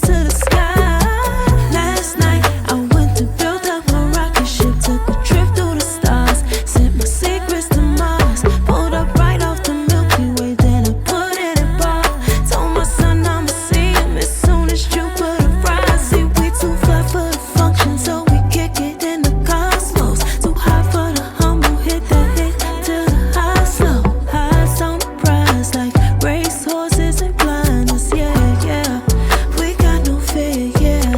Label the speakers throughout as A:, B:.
A: to the sky. Last night I went to build up my rocket ship, took a trip through the stars, sent my secrets to Mars, pulled up right off the Milky Way, then I put it in bar. Told my son I'ma see him as soon as Jupiter rise. See, we too fly for the function, so we kick it in the cosmos. Too high for the humble, hit the hit till the high slow. Highs on the prize like race horses and blinders, yeah, yeah. We got no fear, yeah.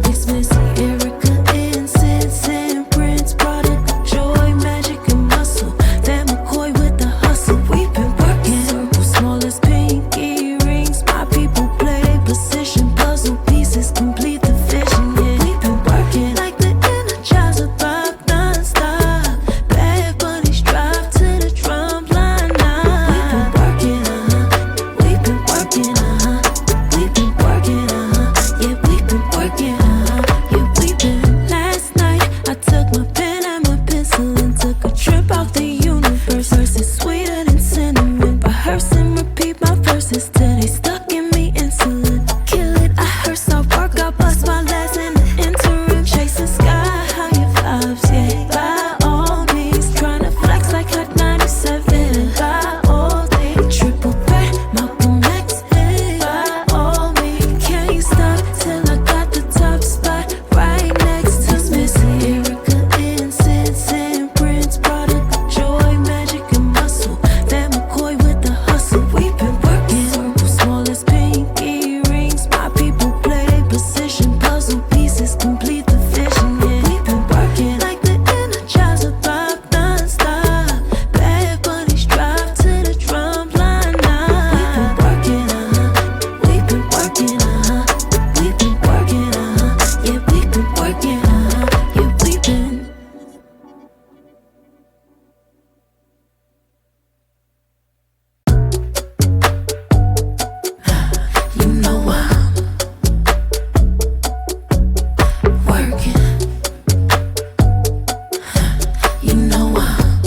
A: Big Missy, Erica, incense and Prince, product of joy, magic and muscle. That McCoy with the hustle. We've been working. Circle small as pinky rings. My people play their position. Puzzle pieces complete the vision, yeah. We've been working like the Energizer Bob non-stop. Bad bunnies drive to the drum line now. We've been working, we've been working, yeah, we've been working, yeah, we've been. Last night I took my pen and my pencil and took a trip out the universe. Verses sweeter than cinnamon. Rehearse and repeat my verses till they stuck in me insulin. Kill it, I hearse, I work, I bust my last in the interim. Chasing sky higher vibes, yeah. By all means, tryna flex like Hot 97. By all means, triple threat, Malcolm X. By all means, can't stop till I got the top spot right next to Missy, Erica, incense and Prince, product of joy, magic and muscle. That McCoy with the hustle. We've been working. Circle small as pinky rings. My people play their position. Puzzle pieces complete the vision, yeah. We've been working like the Energizer Bob non-stop. Bad bunnies drive to the drum line now. We've been working, we've been working, yeah, we've been working, yeah, we've been. You know I'm working. You know I'm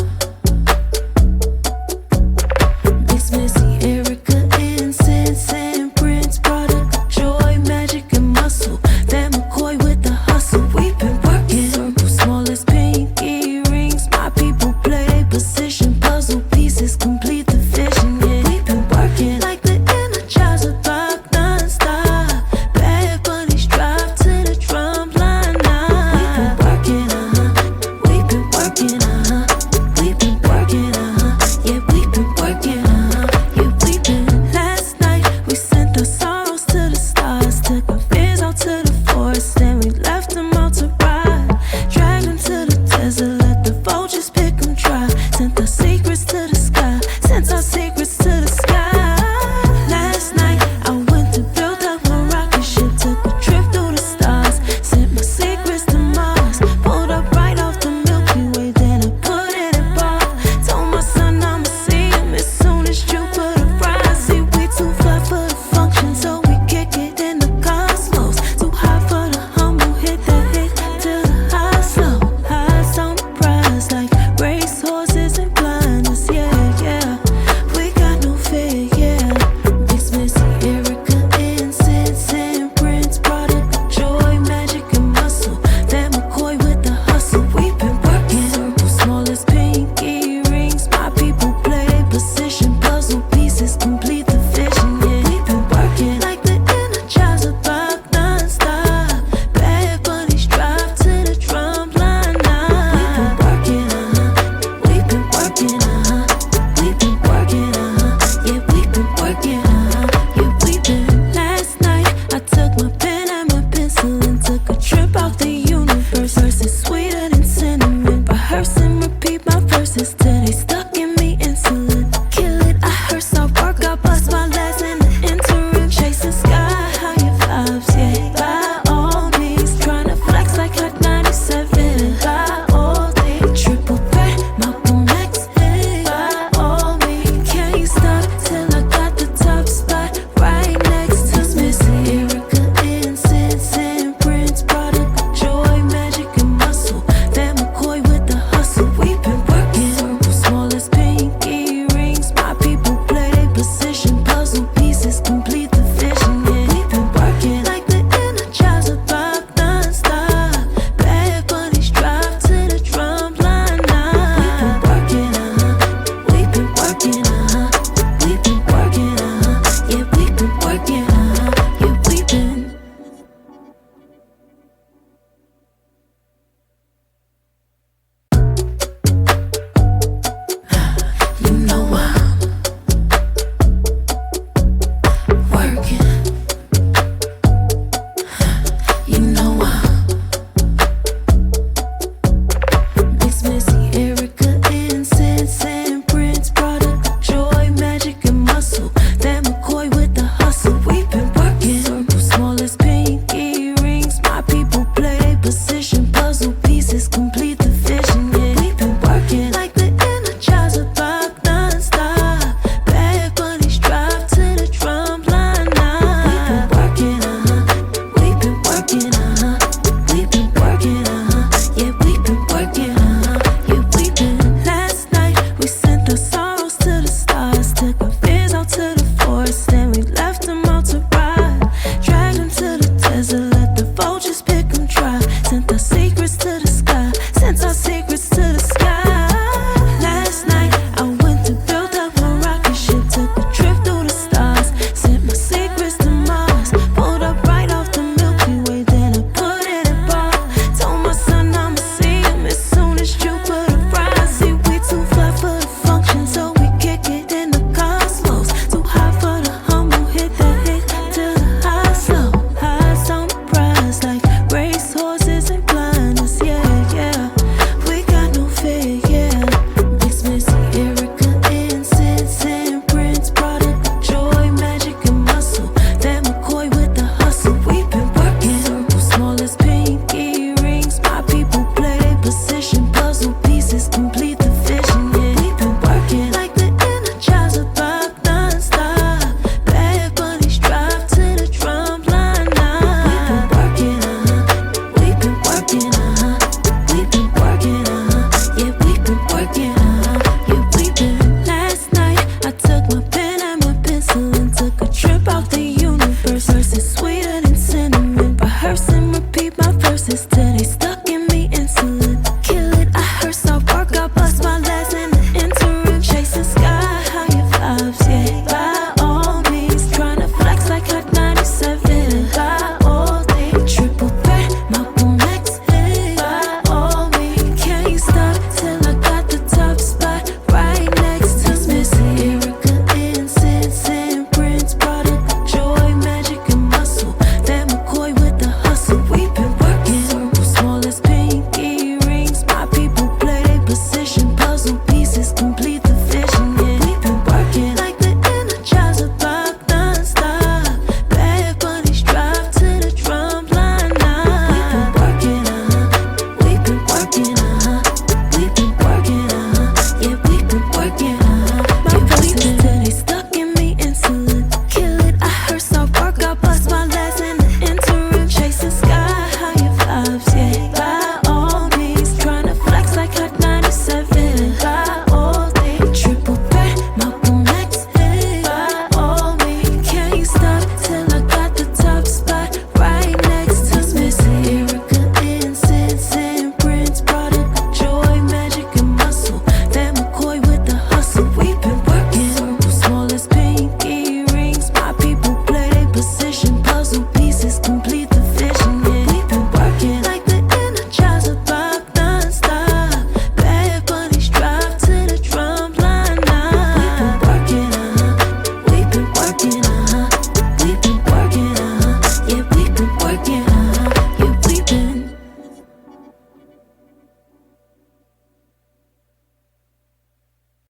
A: Big Missy, Erica, incense and Prince, product of joy, magic and muscle. That McCoy with the hustle. We've been working. Circle small as pinky rings. My people play their position. Puzzle pieces complete the vision, yeah. We've been working like the Energizer Bob non-stop. Bad bunnies drive to the drum line now. We've been working, we've been working, yeah, we've been working, yeah, we've been. Last night we sent our sorrows to the stars, took our fears out to the